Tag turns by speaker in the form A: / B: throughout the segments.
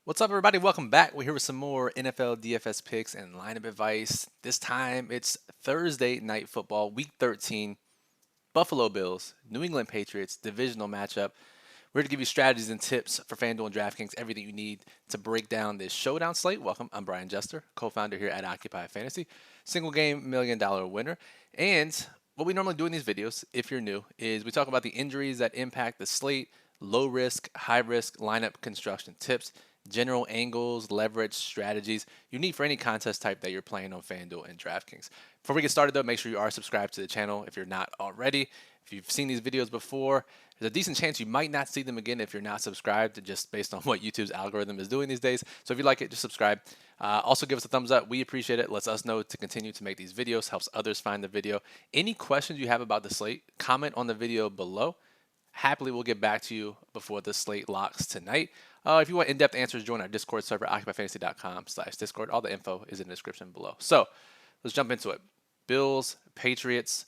A: What's up, everybody? Welcome back. We're here with some more NFL DFS picks and lineup advice. This time it's Thursday Night Football, Week 13. Buffalo Bills, New England Patriots, divisional matchup. We're here to give you strategies and tips for FanDuel and DraftKings, everything you need to break down this showdown slate. Welcome. I'm Brian Jester, co-founder here at Occupy Fantasy, single game $1 million winner. And what we normally do in these videos, if you're new, is we talk about the injuries that impact the slate, low risk, high risk lineup construction tips, general angles, leverage strategies you need for any contest type that you're playing on FanDuel and DraftKings. Before we get started, though, make sure you are subscribed to the channel if you're not already. If you've seen these videos before, there's a decent chance you might not see them again if you're not subscribed, just based on what YouTube's algorithm is doing these days. So if you like it, just subscribe. Also, give us a thumbs up. We appreciate it. Lets us know to continue to make these videos, helps others find the video. Any questions you have about the slate, comment on the video below. Happily, we'll get back to you before the slate locks tonight. If you want in-depth answers, join our Discord server, occupyfantasy.com/Discord. All the info is in the description below. So let's jump into it. Bills, Patriots.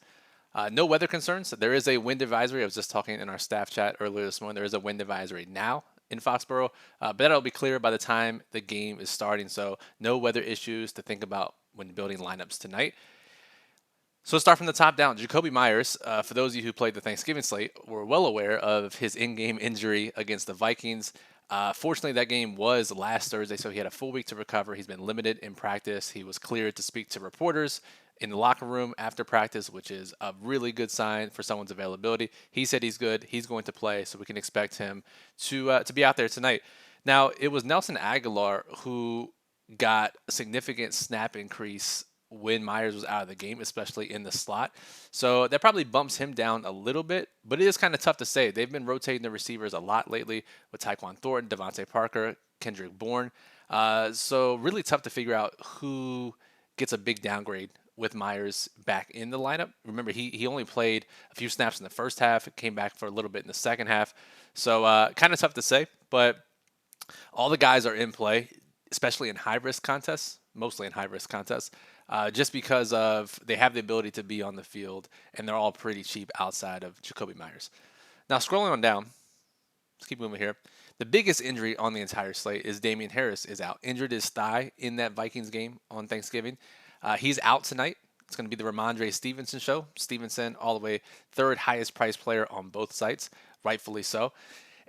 A: No weather concerns. There is a wind advisory. I was just talking in our staff chat earlier this morning. There is a wind advisory now in Foxborough, but that'll be clear by the time the game is starting. So no weather issues to think about when building lineups tonight. So let's start from the top down. Jacoby Myers, for those of you who played the Thanksgiving slate, were well aware of his in-game injury against the Vikings. Fortunately, that game was last Thursday, so he had a full week to recover. He's been limited in practice. He was cleared to speak to reporters in the locker room after practice, which is a really good sign for someone's availability. He said he's good. He's going to play, so we can expect him to be out there tonight. Now, it was Nelson Aguilar who got a significant snap increase when Myers was out of the game, especially in the slot. So that probably bumps him down a little bit, but it is kind of tough to say. They've been rotating the receivers a lot lately with Tyquan Thornton, Devontae Parker, Kendrick Bourne. So really tough to figure out who gets a big downgrade with Myers back in the lineup. Remember, he only played a few snaps in the first half, came back for a little bit in the second half. So kind of tough to say, but all the guys are in play, especially in high-risk contests, mostly in high-risk contests. Just because of they have the ability to be on the field, and they're all pretty cheap outside of Jacoby Myers. Now, scrolling on down, let's keep moving here. The biggest injury on the entire slate is Damian Harris is out. Injured his thigh in that Vikings game on Thanksgiving. He's out tonight. It's going to be the Ramondre Stevenson show. Stevenson, all the way third highest priced player on both sites, rightfully so.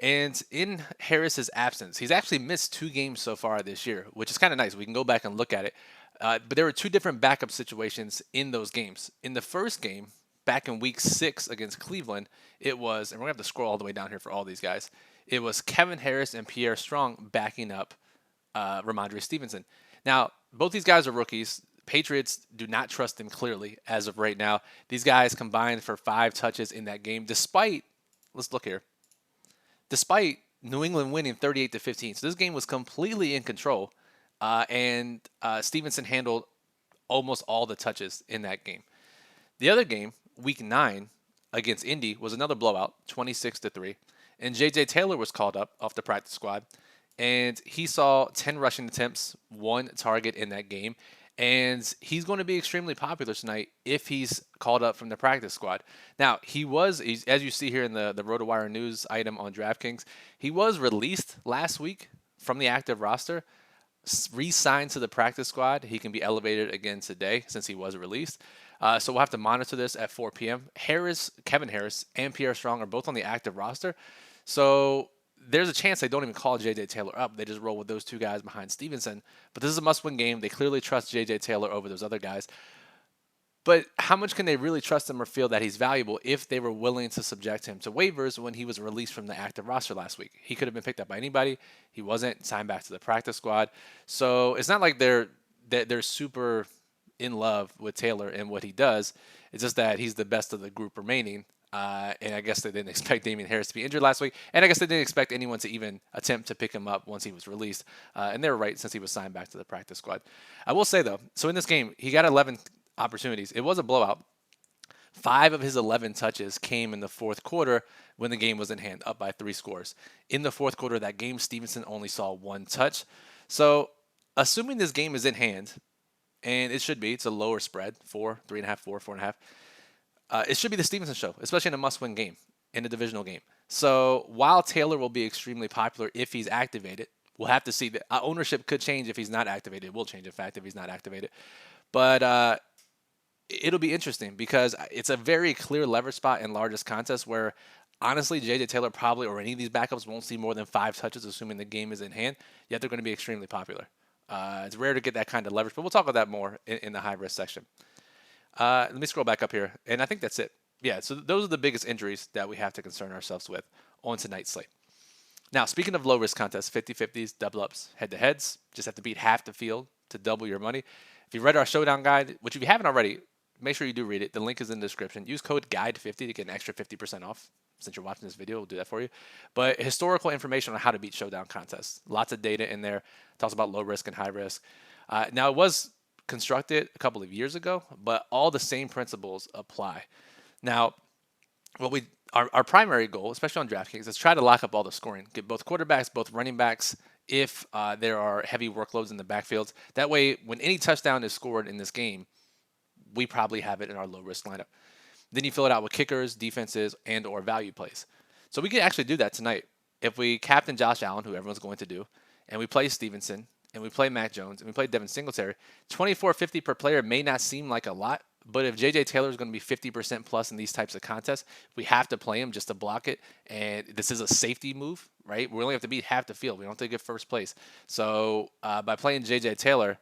A: And in Harris's absence, he's actually missed 2 games so far this year, which is kind of nice. We can go back and look at it. But there were 2 different backup situations in those games. In the first game, back in week 6 against Cleveland, it was, and we're going to have to scroll all the way down here for all these guys, it was Kevin Harris and Pierre Strong backing up Ramondre Stevenson. Now, both these guys are rookies. Patriots do not trust them clearly as of right now. These guys combined for 5 touches in that game, despite, let's look here, despite New England winning 38-15. So this game was completely in control. And Stevenson handled almost all the touches in that game. The other game, week 9 against Indy, was another blowout, 26-3. And J.J. Taylor was called up off the practice squad. And he saw 10 rushing attempts, 1 target in that game. And he's going to be extremely popular tonight if he's called up from the practice squad. Now, as you see here in the RotoWire news item on DraftKings, he was released last week from the active roster, re-signed to the practice squad. He can be elevated again today since he was released. So we'll have to monitor this at 4 p.m. Kevin Harris, and Pierre Strong are both on the active roster. So there's a chance they don't even call J.J. Taylor up. They just roll with those 2 guys behind Stevenson. But this is a must-win game. They clearly trust J.J. Taylor over those other guys. But how much can they really trust him or feel that he's valuable if they were willing to subject him to waivers when he was released from the active roster last week? He could have been picked up by anybody. He wasn't signed back to the practice squad. So it's not like they're super in love with Taylor and what he does. It's just that he's the best of the group remaining. And I guess they didn't expect Damian Harris to be injured last week. And I guess they didn't expect anyone to even attempt to pick him up once he was released. And they were right since he was signed back to the practice squad. I will say, though, so in this game, he got 11 opportunities. It was a blowout. 5 of his 11 touches came in the fourth quarter when the game was in hand, up by 3 scores. In the fourth quarter of that game, Stevenson only saw 1 touch. So assuming this game is in hand, and it should be, it's a lower spread, 4, 3.5, 4, 4.5. It should be the Stevenson show, especially in a must-win game, in a divisional game. So while Taylor will be extremely popular if he's activated, We'll have to see. The ownership could change if he's not activated. It will change, in fact, if he's not activated. But it'll be interesting because it's a very clear leverage spot in largest contests where honestly J.J. Taylor probably or any of these backups won't see more than 5 touches, assuming the game is in hand. Yet they're going to be extremely popular. It's rare to get that kind of leverage, but we'll talk about that more in the high risk section. Let me scroll back up here, and I think that's it. Yeah, so those are the biggest injuries that we have to concern ourselves with on tonight's slate. Now, speaking of low risk contests, 50-50s, double ups, head to heads, just have to beat half the field to double your money. If you read our showdown guide, which if you haven't already, make sure you do read it. The link is in the description. Use code GUIDE50 to get an extra 50% off. Since you're watching this video, we'll do that for you. But historical information on how to beat showdown contests. Lots of data in there. Talks about low risk and high risk. Now, it was constructed a couple of years ago, but all the same principles apply. Now, our primary goal, especially on DraftKings, is try to lock up all the scoring. Get both quarterbacks, both running backs, if there are heavy workloads in the backfields. That way, when any touchdown is scored in this game, we probably have it in our low-risk lineup. Then you fill it out with kickers, defenses, and or value plays. So we can actually do that tonight. If we captain Josh Allen, who everyone's going to do, and we play Stevenson, and we play Mac Jones, and we play Devin Singletary, 24.50 per player may not seem like a lot, but if J.J. Taylor is going to be 50% plus in these types of contests, we have to play him just to block it. And this is a safety move, right? We only have to beat half the field. We don't have to get first place. So by playing J.J. Taylor,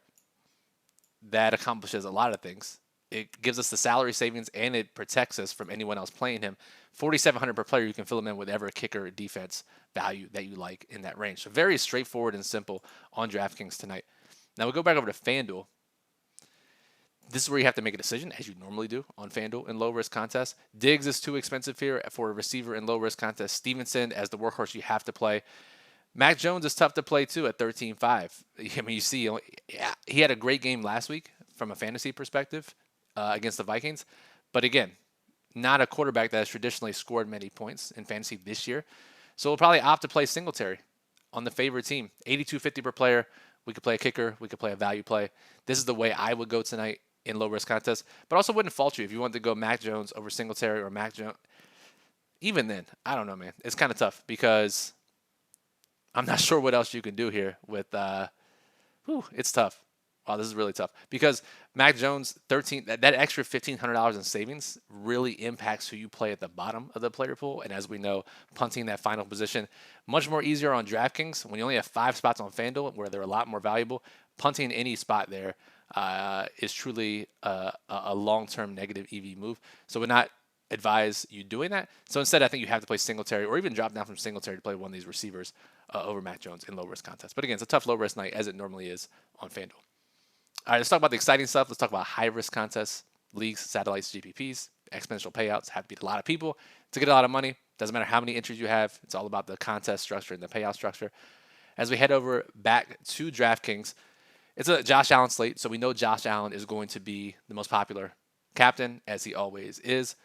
A: that accomplishes a lot of things. It gives us the salary savings and it protects us from anyone else playing him. 4,700 per player, you can fill him in with whatever kicker or defense value that you like in that range. So very straightforward and simple on DraftKings tonight. Now we'll go back over to FanDuel. This is where you have to make a decision, as you normally do on FanDuel in low-risk contests. Diggs is too expensive here for a receiver in low-risk contests. Stevenson, as the workhorse, you have to play. Mac Jones is tough to play, too, at 13.5. I mean, you see, he had a great game last week from a fantasy perspective against the Vikings. But again, not a quarterback that has traditionally scored many points in fantasy this year. So we'll probably opt to play Singletary on the favorite team. 82.50 per player. We could play a kicker. We could play a value play. This is the way I would go tonight in low-risk contests, but also wouldn't fault you if you wanted to go Mac Jones over Singletary or Mac Jones. Even then, I don't know, man. It's kind of tough because I'm not sure what else you can do here with it's tough. Wow, this is really tough because Mac Jones, that extra $1,500 in savings really impacts who you play at the bottom of the player pool. And as we know, punting that final position, much more easier on DraftKings when you only have 5 spots on FanDuel where they're a lot more valuable. Punting any spot there is truly a long-term negative EV move. So would not advise you doing that. So instead, I think you have to play Singletary or even drop down from Singletary to play one of these receivers over Mac Jones in low-risk contests. But again, it's a tough low-risk night as it normally is on FanDuel. All right, let's talk about the exciting stuff. Let's talk about high-risk contests, leagues, satellites, GPPs, exponential payouts. Have to beat a lot of people to get a lot of money. Doesn't matter how many entries you have. It's all about the contest structure and the payout structure. As we head over back to DraftKings, it's a Josh Allen slate, so we know Josh Allen is going to be the most popular captain, as he always is.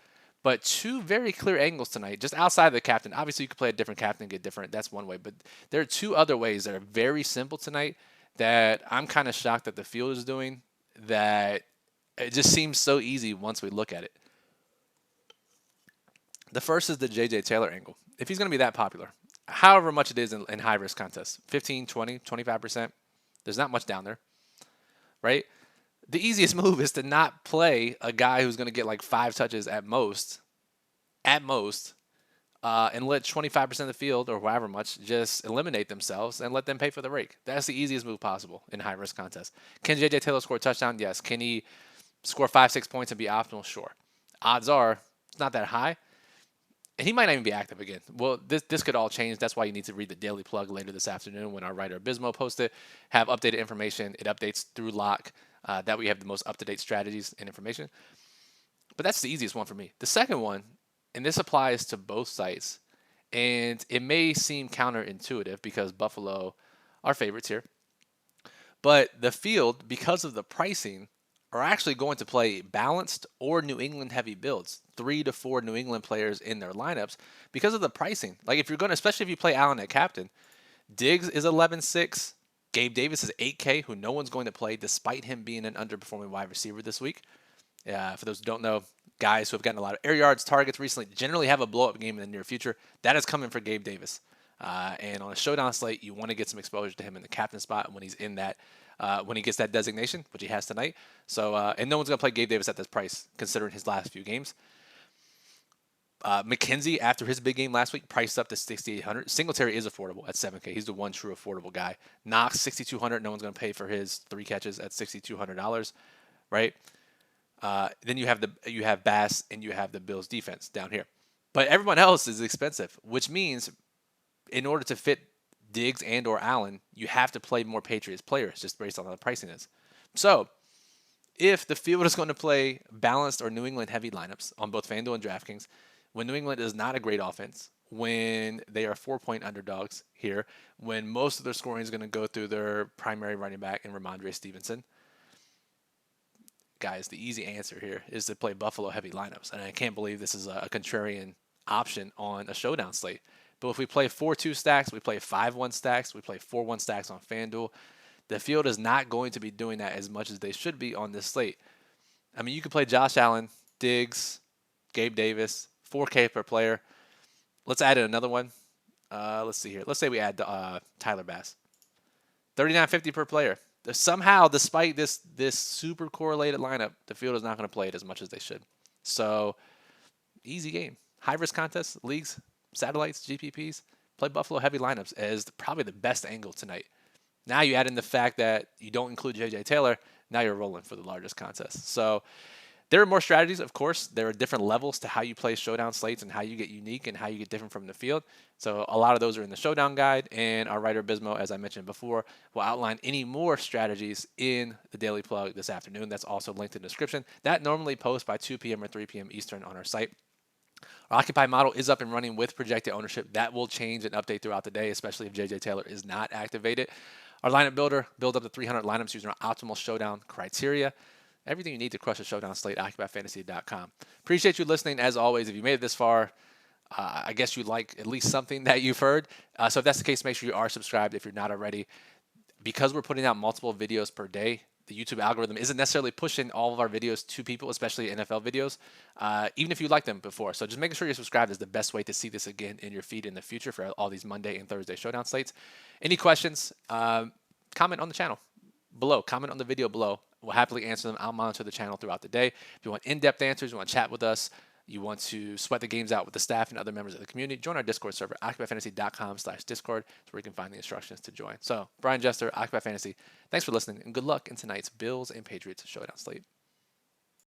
A: But 2 very clear angles tonight, just outside of the captain. Obviously, you could play a different captain, get different. That's one way. But there are 2 other ways that are very simple tonight that I'm kind of shocked that the field is doing, that it just seems so easy once we look at it. The first is the J.J. Taylor angle. If he's going to be that popular, however much it is in high-risk contests, 15, 20, 25%, there's not much down there, right? The easiest move is to not play a guy who's going to get like 5 touches at most, and let 25% of the field or however much just eliminate themselves and let them pay for the rake. That's the easiest move possible in high-risk contests. Can J.J. Taylor score a touchdown? Yes. Can he score 5-6 points and be optimal? Sure. Odds are it's not that high. And he might not even be active again. Well, this could all change. That's why you need to read the Daily Plug later this afternoon when our writer Abismo posts it. Have updated information. It updates through lock. That we have the most up-to-date strategies and information. But that's the easiest one for me. The second one, and this applies to both sites, and it may seem counterintuitive because Buffalo are favorites here. But the field, because of the pricing, are actually going to play balanced or New England heavy builds, 3 to 4 New England players in their lineups because of the pricing. Like if you're going to, especially if you play Allen at captain, Diggs is 11.6. Gabe Davis is 8K, who no one's going to play despite him being an underperforming wide receiver this week. For those who don't know, guys who have gotten a lot of air yards, targets recently generally have a blow-up game in the near future. That is coming for Gabe Davis. And on a showdown slate, you want to get some exposure to him in the captain spot when he's in that, when he gets that designation, which he has tonight. So, and no one's going to play Gabe Davis at this price, considering his last few games. McKenzie, after his big game last week, priced up to 6,800. Singletary is affordable at 7K. He's the one true affordable guy. Knox, 6,200. No one's going to pay for his 3 catches at $6,200, right? Then you have Bass and you have the Bills defense down here. But everyone else is expensive, which means in order to fit Diggs and or Allen, you have to play more Patriots players just based on how the pricing is. So if the field is going to play balanced or New England heavy lineups on both FanDuel and DraftKings, when New England is not a great offense, when they are 4-point underdogs here, when most of their scoring is going to go through their primary running back in Ramondre Stevenson, guys, the easy answer here is to play Buffalo heavy lineups. And I can't believe this is a contrarian option on a showdown slate. But if we play 4-2 stacks, we play 5-1 stacks, we play 4-1 stacks on FanDuel, the field is not going to be doing that as much as they should be on this slate. I mean, you could play Josh Allen, Diggs, Gabe Davis, 4K per player. Let's add in another one. Let's see here. Let's say we add Tyler Bass. $39.50 per player. Somehow, despite this super correlated lineup, the field is not going to play it as much as they should. So, easy game. High-risk contests, leagues, satellites, GPPs, play Buffalo heavy lineups as probably the best angle tonight. Now you add in the fact that you don't include J.J. Taylor, now you're rolling for the largest contest. So there are more strategies, of course. There are different levels to how you play showdown slates and how you get unique and how you get different from the field. So a lot of those are in the showdown guide, and our writer Bismo, as I mentioned before, will outline any more strategies in the Daily Plug this afternoon. That's also linked in the description. That normally posts by 2 p.m. or 3 p.m. Eastern on our site. Our Occupy model is up and running with projected ownership. That will change and update throughout the day, especially if J.J. Taylor is not activated. Our lineup builder, build up to 300 lineups using our optimal showdown criteria. Everything you need to crush a showdown slate, OccupyFantasy.com. Appreciate you listening. As always, if you made it this far, I guess you like at least something that you've heard. So if that's the case, make sure you are subscribed if you're not already. Because we're putting out multiple videos per day, the YouTube algorithm isn't necessarily pushing all of our videos to people, especially NFL videos, even if you liked them before. So just making sure you're subscribed is the best way to see this again in your feed in the future for all these Monday and Thursday showdown slates. Any questions, comment on the channel below. Comment on the video below. We'll happily answer them. I'll monitor the channel throughout the day. If you want in-depth answers, you want to chat with us, you want to sweat the games out with the staff and other members of the community, join our Discord server, OccupyFantasy.com/Discord, where you can find the instructions to join. So, Brian Jester, Occupy Fantasy, thanks for listening, and good luck in tonight's Bills and Patriots showdown slate.